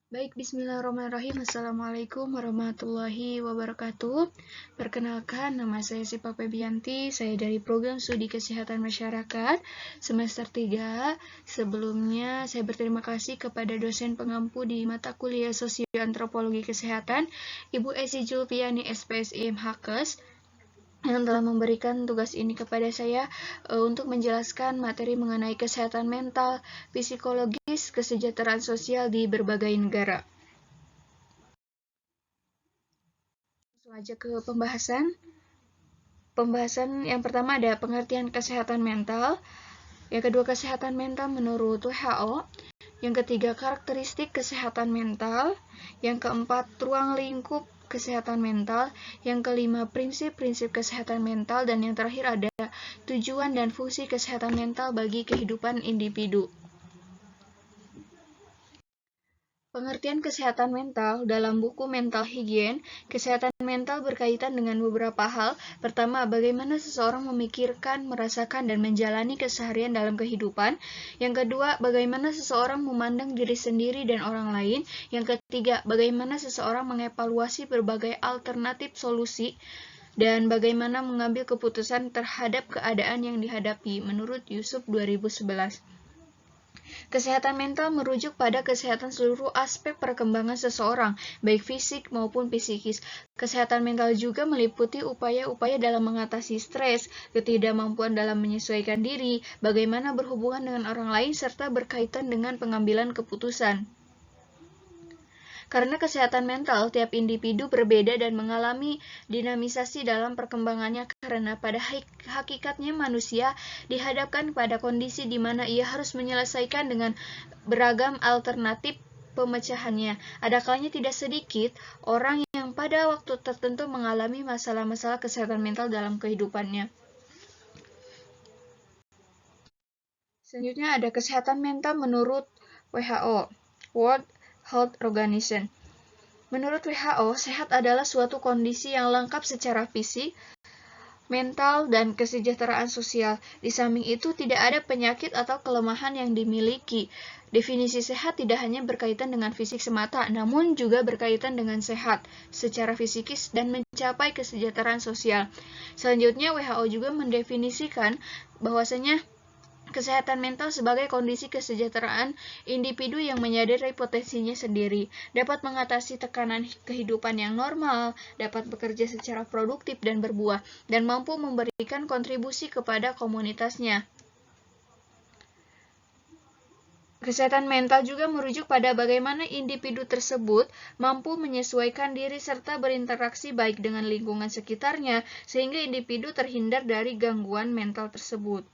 Baik, bismillahirrahmanirrahim. Assalamualaikum warahmatullahi wabarakatuh. Perkenalkan, nama saya Sipa Febianti. Saya dari Program Studi Kesehatan Masyarakat semester 3. Sebelumnya, saya berterima kasih kepada dosen pengampu di mata kuliah Sosioantropologi Kesehatan, Ibu Esi Julfiani SPSI Hakes, yang telah memberikan tugas ini kepada saya untuk menjelaskan materi mengenai kesehatan mental, psikologis, kesejahteraan sosial di berbagai negara. Langsung aja ke pembahasan. Pembahasan yang pertama ada pengertian kesehatan mental, yang kedua kesehatan mental menurut WHO, yang ketiga karakteristik kesehatan mental, yang keempat ruang lingkup kesehatan mental, yang kelima prinsip-prinsip kesehatan mental, dan yang terakhir ada tujuan dan fungsi kesehatan mental bagi kehidupan individu. Pengertian kesehatan mental dalam buku Mental Hygiene, kesehatan mental berkaitan dengan beberapa hal. Pertama, bagaimana seseorang memikirkan, merasakan, dan menjalani keseharian dalam kehidupan. Yang kedua, bagaimana seseorang memandang diri sendiri dan orang lain. Yang ketiga, bagaimana seseorang mengevaluasi berbagai alternatif solusi dan bagaimana mengambil keputusan terhadap keadaan yang dihadapi, menurut Yusuf 2011. Kesehatan mental merujuk pada kesehatan seluruh aspek perkembangan seseorang, baik fisik maupun psikis. Kesehatan mental juga meliputi upaya-upaya dalam mengatasi stres, ketidakmampuan dalam menyesuaikan diri, bagaimana berhubungan dengan orang lain, serta berkaitan dengan pengambilan keputusan. Karena kesehatan mental tiap individu berbeda dan mengalami dinamisasi dalam perkembangannya, karena pada hakikatnya manusia dihadapkan pada kondisi di mana ia harus menyelesaikan dengan beragam alternatif pemecahannya. Ada kalanya tidak sedikit orang yang pada waktu tertentu mengalami masalah-masalah kesehatan mental dalam kehidupannya. Selanjutnya ada kesehatan mental menurut WHO, World Health Organization. Menurut WHO, sehat adalah suatu kondisi yang lengkap secara fisik, mental, dan kesejahteraan sosial. Di samping itu, tidak ada penyakit atau kelemahan yang dimiliki. Definisi sehat tidak hanya berkaitan dengan fisik semata, namun juga berkaitan dengan sehat secara fisikis dan mencapai kesejahteraan sosial. Selanjutnya, WHO juga mendefinisikan bahwasanya kesehatan mental sebagai kondisi kesejahteraan individu yang menyadari potensinya sendiri, dapat mengatasi tekanan kehidupan yang normal, dapat bekerja secara produktif dan berbuah, dan mampu memberikan kontribusi kepada komunitasnya. Kesehatan mental juga merujuk pada bagaimana individu tersebut mampu menyesuaikan diri serta berinteraksi baik dengan lingkungan sekitarnya, sehingga individu terhindar dari gangguan mental tersebut.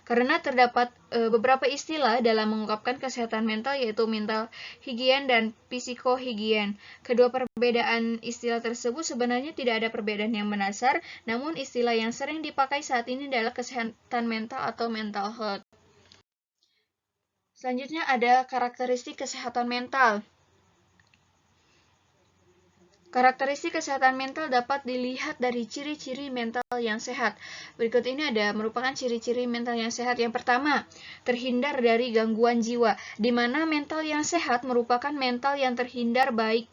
Karena terdapat beberapa istilah dalam mengungkapkan kesehatan mental, yaitu mental hygiene dan psikohygiene. Kedua perbedaan istilah tersebut sebenarnya tidak ada perbedaan yang mendasar, namun istilah yang sering dipakai saat ini adalah kesehatan mental atau mental health. Selanjutnya ada karakteristik kesehatan mental. Karakteristik kesehatan mental dapat dilihat dari ciri-ciri mental yang sehat. Berikut ini ada merupakan ciri-ciri mental yang sehat. Yang pertama, terhindar dari gangguan jiwa, di mana mental yang sehat merupakan mental yang terhindar baik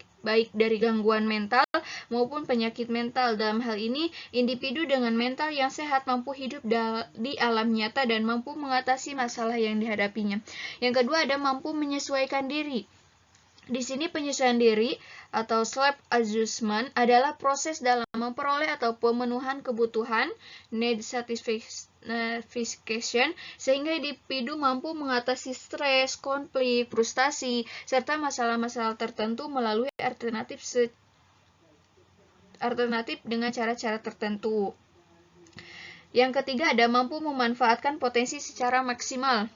dari gangguan mental maupun penyakit mental. Dalam hal ini, individu dengan mental yang sehat mampu hidup di alam nyata dan mampu mengatasi masalah yang dihadapinya. Yang kedua ada mampu menyesuaikan diri. Di sini penyesuaian diri atau self adjustment adalah proses dalam memperoleh atau pemenuhan kebutuhan need satisfaction sehingga individu mampu mengatasi stres, konflik, frustasi, serta masalah-masalah tertentu melalui alternatif dengan cara-cara tertentu. Yang ketiga ada mampu memanfaatkan potensi secara maksimal.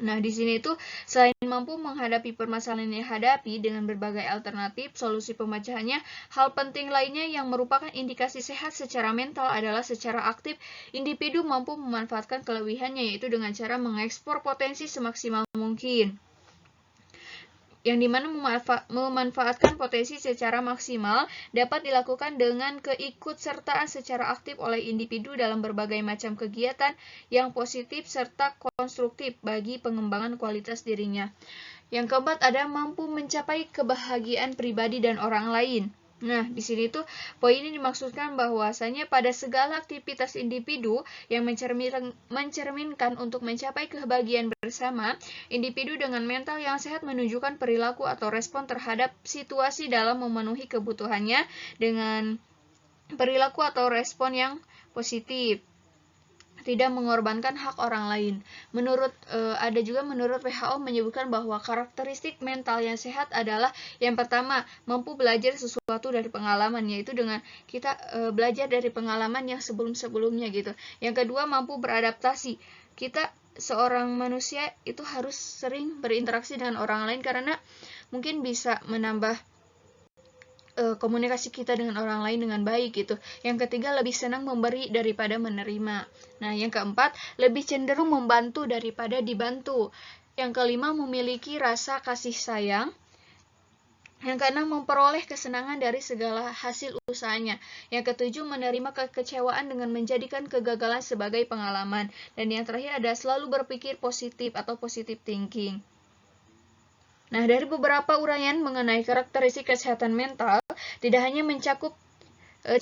Nah, di sini itu selain mampu menghadapi permasalahan yang dihadapi dengan berbagai alternatif solusi pemecahannya, hal penting lainnya yang merupakan indikasi sehat secara mental adalah secara aktif individu mampu memanfaatkan kelebihannya, yaitu dengan cara mengekspor potensi semaksimal mungkin. Yang dimana memanfaatkan potensi secara maksimal dapat dilakukan dengan keikutsertaan secara aktif oleh individu dalam berbagai macam kegiatan yang positif serta konstruktif bagi pengembangan kualitas dirinya. Yang keempat ada mampu mencapai kebahagiaan pribadi dan orang lain. Nah, di sini tuh poin ini dimaksudkan bahwasanya pada segala aktivitas individu yang mencerminkan untuk mencapai kebahagiaan bersama, individu dengan mental yang sehat menunjukkan perilaku atau respon terhadap situasi dalam memenuhi kebutuhannya dengan perilaku atau respon yang positif, tidak mengorbankan hak orang lain. Ada juga menurut WHO menyebutkan bahwa karakteristik mental yang sehat adalah yang pertama, mampu belajar sesuatu dari pengalaman, yaitu dengan kita belajar dari pengalaman yang sebelum-sebelumnya gitu. Yang kedua, mampu beradaptasi. Kita seorang manusia itu harus sering berinteraksi dengan orang lain karena mungkin bisa menambah komunikasi kita dengan orang lain dengan baik gitu. Yang ketiga, lebih senang memberi daripada menerima. Nah, yang keempat, lebih cenderung membantu daripada dibantu. Yang kelima, memiliki rasa kasih sayang. Yang keenam, memperoleh kesenangan dari segala hasil usahanya. Yang ketujuh, menerima kekecewaan dengan menjadikan kegagalan sebagai pengalaman. Dan yang terakhir ada selalu berpikir positif atau positive thinking. Nah, dari beberapa uraian mengenai karakteristik kesehatan mental, tidak hanya mencakup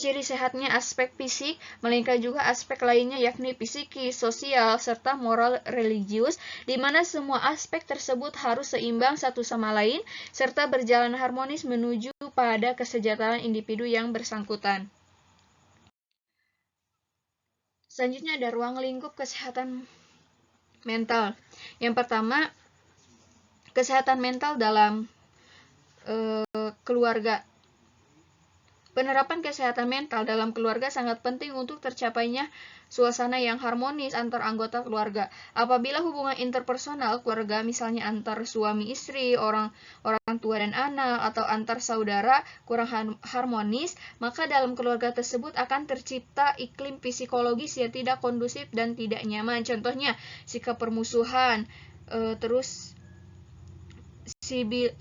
ciri sehatnya aspek fisik, melainkan juga aspek lainnya yakni psikis, sosial, serta moral religius, di mana semua aspek tersebut harus seimbang satu sama lain, serta berjalan harmonis menuju pada kesejahteraan individu yang bersangkutan. Selanjutnya ada ruang lingkup kesehatan mental. Yang pertama, kesehatan mental dalam keluarga. Penerapan kesehatan mental dalam keluarga sangat penting untuk tercapainya suasana yang harmonis antar anggota keluarga. Apabila hubungan interpersonal keluarga, misalnya antar suami istri, orang tua dan anak, atau antar saudara kurang harmonis, maka dalam keluarga tersebut akan tercipta iklim psikologis yang tidak kondusif dan tidak nyaman. Contohnya, sikap permusuhan, terus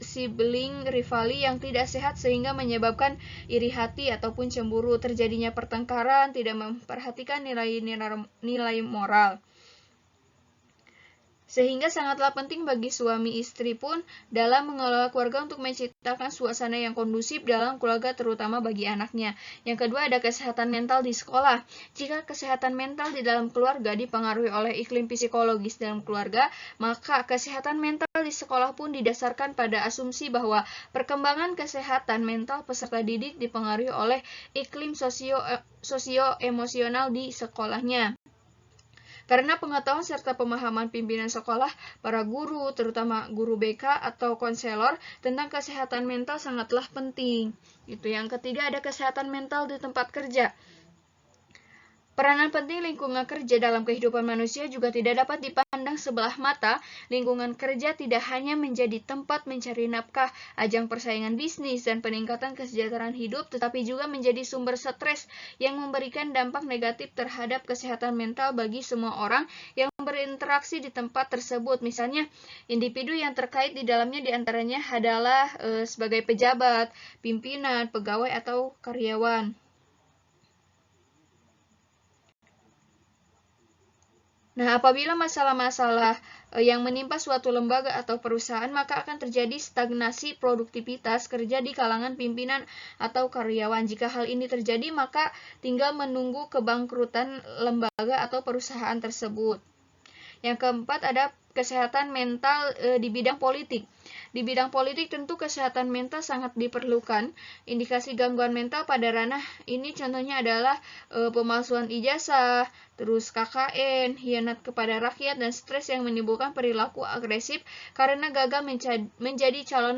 sibling rivalry yang tidak sehat sehingga menyebabkan iri hati ataupun cemburu, terjadinya pertengkaran, tidak memperhatikan nilai moral. Sehingga sangatlah penting bagi suami istri pun dalam mengelola keluarga untuk menciptakan suasana yang kondusif dalam keluarga, terutama bagi anaknya. Yang kedua ada kesehatan mental di sekolah. Jika kesehatan mental di dalam keluarga dipengaruhi oleh iklim psikologis dalam keluarga, maka kesehatan mental di sekolah pun didasarkan pada asumsi bahwa perkembangan kesehatan mental peserta didik dipengaruhi oleh iklim sosio-emosional di sekolahnya. Karena pengetahuan serta pemahaman pimpinan sekolah, para guru, terutama guru BK atau konselor, tentang kesehatan mental sangatlah penting. Itu yang ketiga ada kesehatan mental di tempat kerja. Peranan penting lingkungan kerja dalam kehidupan manusia juga tidak dapat dipandang sebelah mata. Lingkungan kerja tidak hanya menjadi tempat mencari nafkah, ajang persaingan bisnis, dan peningkatan kesejahteraan hidup, tetapi juga menjadi sumber stres yang memberikan dampak negatif terhadap kesehatan mental bagi semua orang yang berinteraksi di tempat tersebut. Misalnya, individu yang terkait di dalamnya diantaranya adalah sebagai pejabat, pimpinan, pegawai, atau karyawan. Nah, apabila masalah-masalah yang menimpa suatu lembaga atau perusahaan, maka akan terjadi stagnasi produktivitas kerja di kalangan pimpinan atau karyawan. Jika hal ini terjadi, maka tinggal menunggu kebangkrutan lembaga atau perusahaan tersebut. Yang keempat ada kesehatan mental di bidang politik. Di bidang politik tentu kesehatan mental sangat diperlukan. Indikasi gangguan mental pada ranah ini contohnya adalah pemalsuan ijazah, terus KKN, hianat kepada rakyat, dan stres yang menimbulkan perilaku agresif karena gagal menjadi calon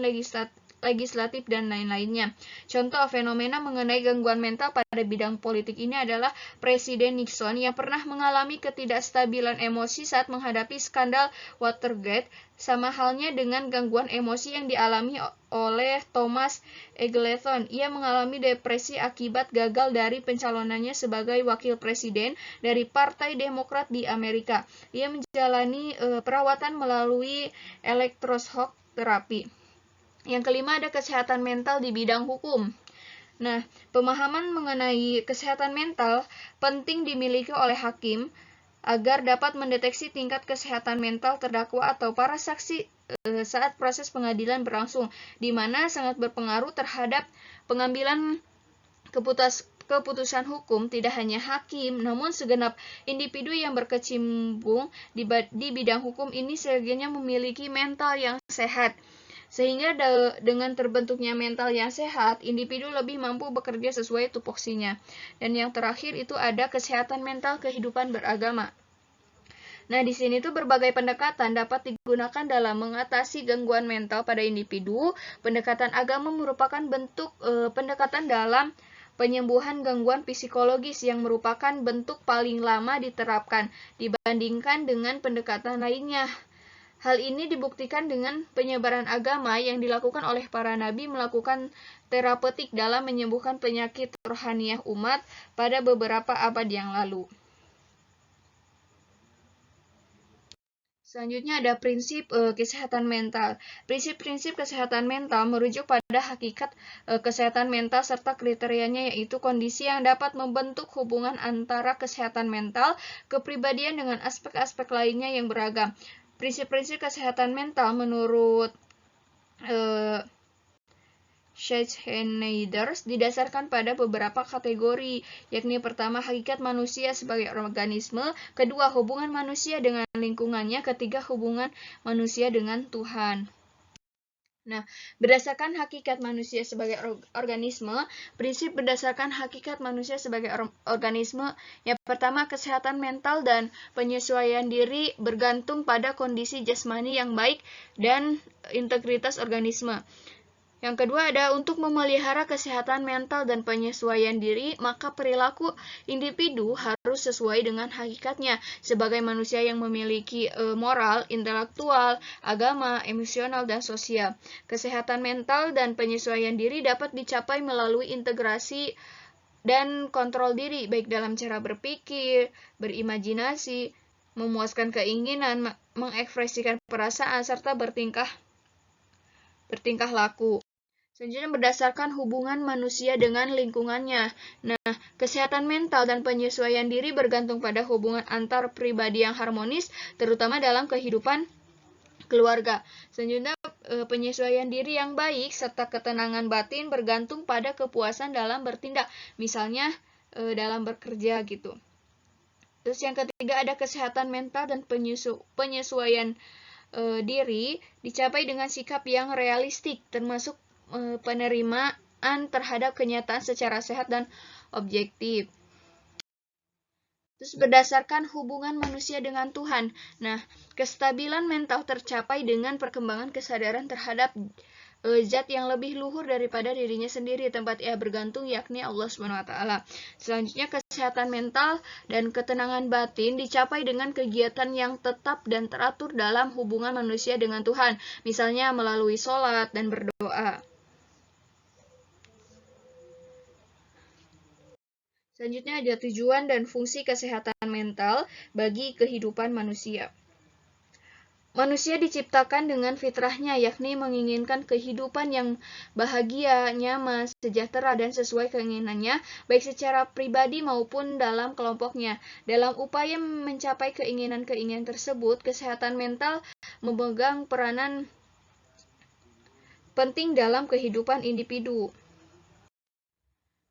legislatif dan lain-lainnya. Contoh fenomena mengenai gangguan mental pada bidang politik ini adalah Presiden Nixon yang pernah mengalami ketidakstabilan emosi saat menghadapi skandal Watergate, sama halnya dengan gangguan emosi yang dialami oleh Thomas Edison. Ia mengalami depresi akibat gagal dari pencalonannya sebagai wakil presiden dari Partai Demokrat di Amerika. Ia menjalani perawatan melalui elektroshock terapi. Yang kelima ada kesehatan mental di bidang hukum. Nah, pemahaman mengenai kesehatan mental penting dimiliki oleh hakim agar dapat mendeteksi tingkat kesehatan mental terdakwa atau para saksi saat proses pengadilan berlangsung, di mana sangat berpengaruh terhadap pengambilan keputusan hukum tidak hanya hakim, namun segenap individu yang berkecimpung di bidang hukum ini sebenarnya memiliki mental yang sehat. Sehingga dengan terbentuknya mental yang sehat, individu lebih mampu bekerja sesuai tupoksinya. Dan yang terakhir itu ada kesehatan mental kehidupan beragama. Nah, di sini tuh berbagai pendekatan dapat digunakan dalam mengatasi gangguan mental pada individu. Pendekatan agama merupakan bentuk pendekatan dalam penyembuhan gangguan psikologis yang merupakan bentuk paling lama diterapkan dibandingkan dengan pendekatan lainnya. Hal ini dibuktikan dengan penyebaran agama yang dilakukan oleh para nabi melakukan terapeutik dalam menyembuhkan penyakit rohaniah umat pada beberapa abad yang lalu. Selanjutnya ada prinsip kesehatan mental. Prinsip-prinsip kesehatan mental merujuk pada hakikat kesehatan mental serta kriterianya, yaitu kondisi yang dapat membentuk hubungan antara kesehatan mental, kepribadian dengan aspek-aspek lainnya yang beragam. Prinsip-prinsip kesehatan mental menurut Schneider didasarkan pada beberapa kategori, yakni pertama hakikat manusia sebagai organisme, kedua hubungan manusia dengan lingkungannya, ketiga hubungan manusia dengan Tuhan. Nah, berdasarkan hakikat manusia sebagai organisme, prinsip berdasarkan hakikat manusia sebagai organisme, yang pertama kesehatan mental dan penyesuaian diri bergantung pada kondisi jasmani yang baik dan integritas organisme. Yang kedua ada untuk memelihara kesehatan mental dan penyesuaian diri, maka perilaku individu harus sesuai dengan hakikatnya sebagai manusia yang memiliki moral, intelektual, agama, emosional, dan sosial. Kesehatan mental dan penyesuaian diri dapat dicapai melalui integrasi dan kontrol diri, baik dalam cara berpikir, berimajinasi, memuaskan keinginan, mengekspresikan perasaan, serta bertingkah laku. Selanjutnya berdasarkan hubungan manusia dengan lingkungannya. Nah, kesehatan mental dan penyesuaian diri bergantung pada hubungan antar pribadi yang harmonis, terutama dalam kehidupan keluarga. Selanjutnya penyesuaian diri yang baik serta ketenangan batin bergantung pada kepuasan dalam bertindak, misalnya dalam bekerja gitu. Terus yang ketiga ada kesehatan mental dan penyesuaian diri dicapai dengan sikap yang realistik, termasuk penerimaan terhadap kenyataan secara sehat dan objektif. Terus berdasarkan hubungan manusia dengan Tuhan. Nah, kestabilan mental tercapai dengan perkembangan kesadaran terhadap zat yang lebih luhur daripada dirinya sendiri, tempat ia bergantung, yakni Allah SWT. Selanjutnya kesehatan mental dan ketenangan batin dicapai dengan kegiatan yang tetap dan teratur dalam hubungan manusia dengan Tuhan, misalnya melalui sholat dan berdoa. Selanjutnya ada tujuan dan fungsi kesehatan mental bagi kehidupan manusia. Manusia diciptakan dengan fitrahnya, yakni menginginkan kehidupan yang bahagia, nyaman, sejahtera, dan sesuai keinginannya, baik secara pribadi maupun dalam kelompoknya. Dalam upaya mencapai keinginan-keinginan tersebut, kesehatan mental memegang peranan penting dalam kehidupan individu.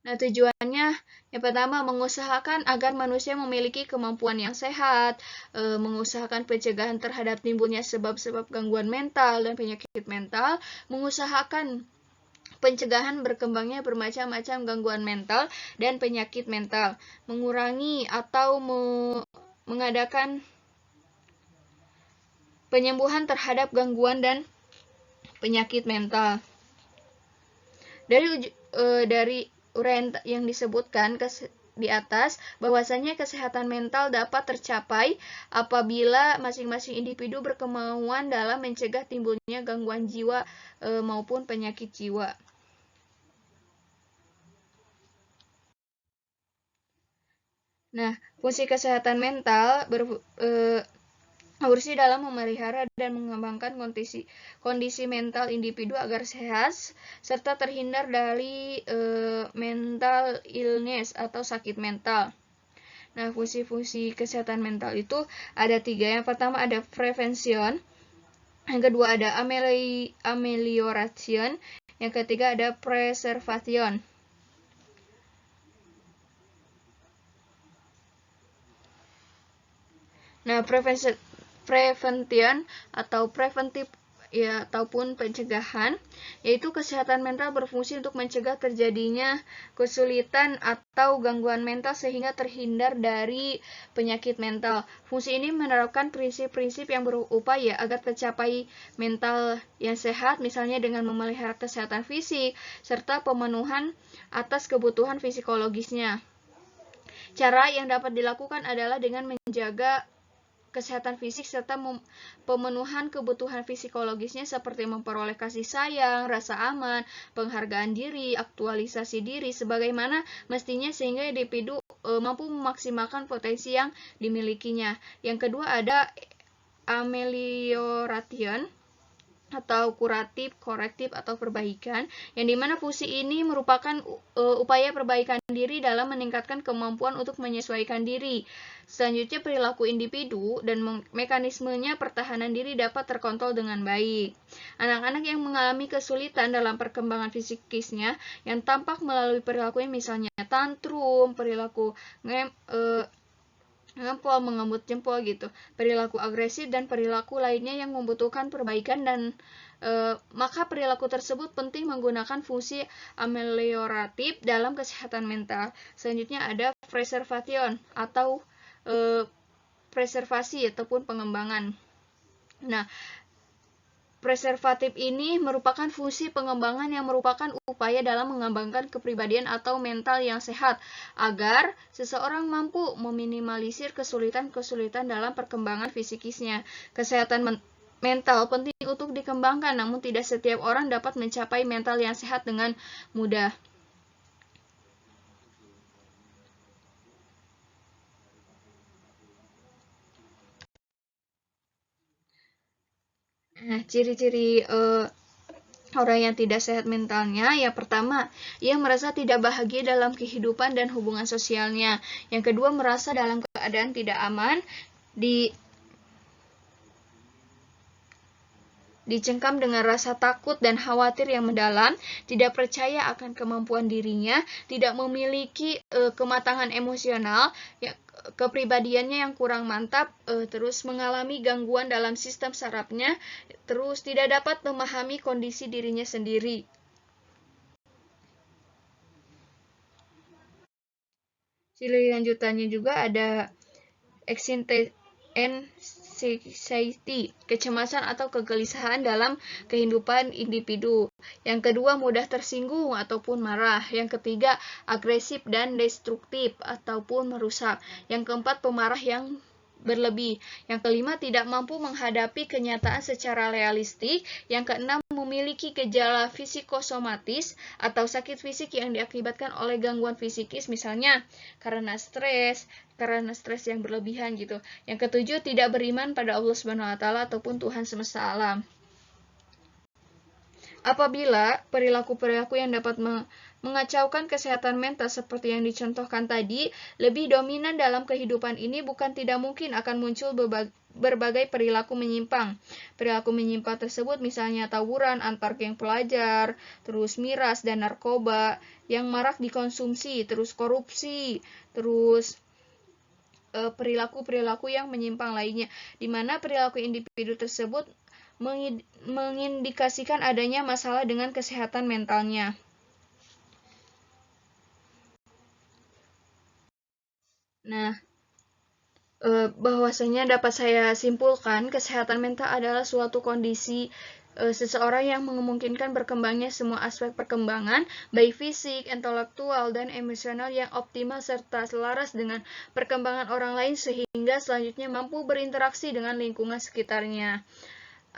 Nah, tujuannya yang pertama mengusahakan agar manusia memiliki kemampuan yang sehat, mengusahakan pencegahan terhadap timbulnya sebab-sebab gangguan mental dan penyakit mental, mengusahakan pencegahan berkembangnya bermacam-macam gangguan mental dan penyakit mental, mengurangi atau mengadakan penyembuhan terhadap gangguan dan penyakit mental. Dari uraian yang disebutkan di atas, bahwasanya kesehatan mental dapat tercapai apabila masing-masing individu berkemauan dalam mencegah timbulnya gangguan jiwa maupun penyakit jiwa. Nah, fungsi kesehatan mental berusaha dalam memelihara dan mengembangkan kondisi mental individu agar sehat serta terhindar dari mental illness atau sakit mental. Nah, fungsi-fungsi kesehatan mental itu ada 3. Yang pertama ada prevention. Yang kedua ada amelioration. Yang ketiga ada preservation. Nah, prevention atau preventif ya ataupun pencegahan, yaitu kesehatan mental berfungsi untuk mencegah terjadinya kesulitan atau gangguan mental sehingga terhindar dari penyakit mental. Fungsi ini menerapkan prinsip-prinsip yang berupaya agar tercapai mental yang sehat, misalnya dengan memelihara kesehatan fisik serta pemenuhan atas kebutuhan psikologisnya. Cara yang dapat dilakukan adalah dengan menjaga kesehatan fisik serta pemenuhan kebutuhan psikologisnya seperti memperoleh kasih sayang, rasa aman, penghargaan diri, aktualisasi diri sebagaimana mestinya sehingga individu mampu memaksimalkan potensi yang dimilikinya. Yang kedua ada amelioration atau kuratif, korektif, atau perbaikan, yang dimana fungsi ini merupakan upaya perbaikan diri dalam meningkatkan kemampuan untuk menyesuaikan diri. Selanjutnya, perilaku individu dan mekanismenya pertahanan diri dapat terkontrol dengan baik. Anak-anak yang mengalami kesulitan dalam perkembangan fisikisnya yang tampak melalui perilakunya misalnya tantrum, perilaku ngempol, mengembut jempol gitu, perilaku agresif dan perilaku lainnya yang membutuhkan perbaikan dan maka perilaku tersebut penting menggunakan fungsi amelioratif dalam kesehatan mental. Selanjutnya ada preservation atau preservasi ataupun pengembangan. Nah, preservatif ini merupakan fungsi pengembangan yang merupakan upaya dalam mengembangkan kepribadian atau mental yang sehat agar seseorang mampu meminimalisir kesulitan-kesulitan dalam perkembangan fisikisnya. Kesehatan mental penting untuk dikembangkan, namun tidak setiap orang dapat mencapai mental yang sehat dengan mudah. Nah, ciri-ciri orang yang tidak sehat mentalnya, yang pertama, ia merasa tidak bahagia dalam kehidupan dan hubungan sosialnya. Yang kedua, merasa dalam keadaan tidak aman, dicengkam dengan rasa takut dan khawatir yang mendalam, tidak percaya akan kemampuan dirinya, tidak memiliki kematangan emosional, kepribadiannya yang kurang mantap, terus mengalami gangguan dalam sistem sarafnya, terus tidak dapat memahami kondisi dirinya sendiri. Ciri lanjutannya juga ada anxiety, kecemasan atau kegelisahan dalam kehidupan individu. Yang kedua, mudah tersinggung ataupun marah. Yang ketiga, agresif dan destruktif ataupun merusak. Yang keempat, pemarah yang berlebih. Yang kelima, tidak mampu menghadapi kenyataan secara realistik. Yang keenam, memiliki gejala psikosomatis atau sakit fisik yang diakibatkan oleh gangguan fisikis, misalnya karena stres yang berlebihan gitu. Yang ketujuh, tidak beriman pada Allah Subhanahu wa taala ataupun Tuhan semesta alam. Apabila perilaku-perilaku yang dapat mengacaukan kesehatan mental seperti yang dicontohkan tadi lebih dominan dalam kehidupan ini, bukan tidak mungkin akan muncul berbagai perilaku menyimpang. Perilaku menyimpang tersebut misalnya tawuran antar geng pelajar, terus miras dan narkoba yang marak dikonsumsi, terus korupsi, terus perilaku-perilaku yang menyimpang lainnya, di mana perilaku individu tersebut mengindikasikan adanya masalah dengan kesehatan mentalnya. Nah, bahwasanya dapat saya simpulkan, kesehatan mental adalah suatu kondisi seseorang yang memungkinkan berkembangnya semua aspek perkembangan, baik fisik, intelektual, dan emosional yang optimal serta selaras dengan perkembangan orang lain sehingga selanjutnya mampu berinteraksi dengan lingkungan sekitarnya.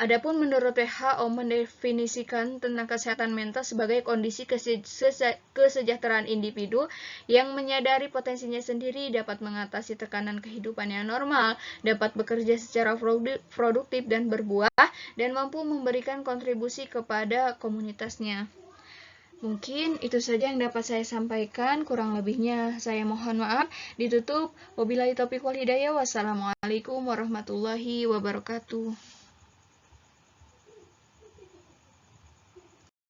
Adapun menurut WHO mendefinisikan tentang kesehatan mental sebagai kondisi kesejahteraan individu yang menyadari potensinya sendiri, dapat mengatasi tekanan kehidupan yang normal, dapat bekerja secara produktif dan berbuah, dan mampu memberikan kontribusi kepada komunitasnya. Mungkin itu saja yang dapat saya sampaikan, kurang lebihnya saya mohon maaf. Ditutup, wabillahi taufiq wal hidayah, wassalamualaikum warahmatullahi wabarakatuh.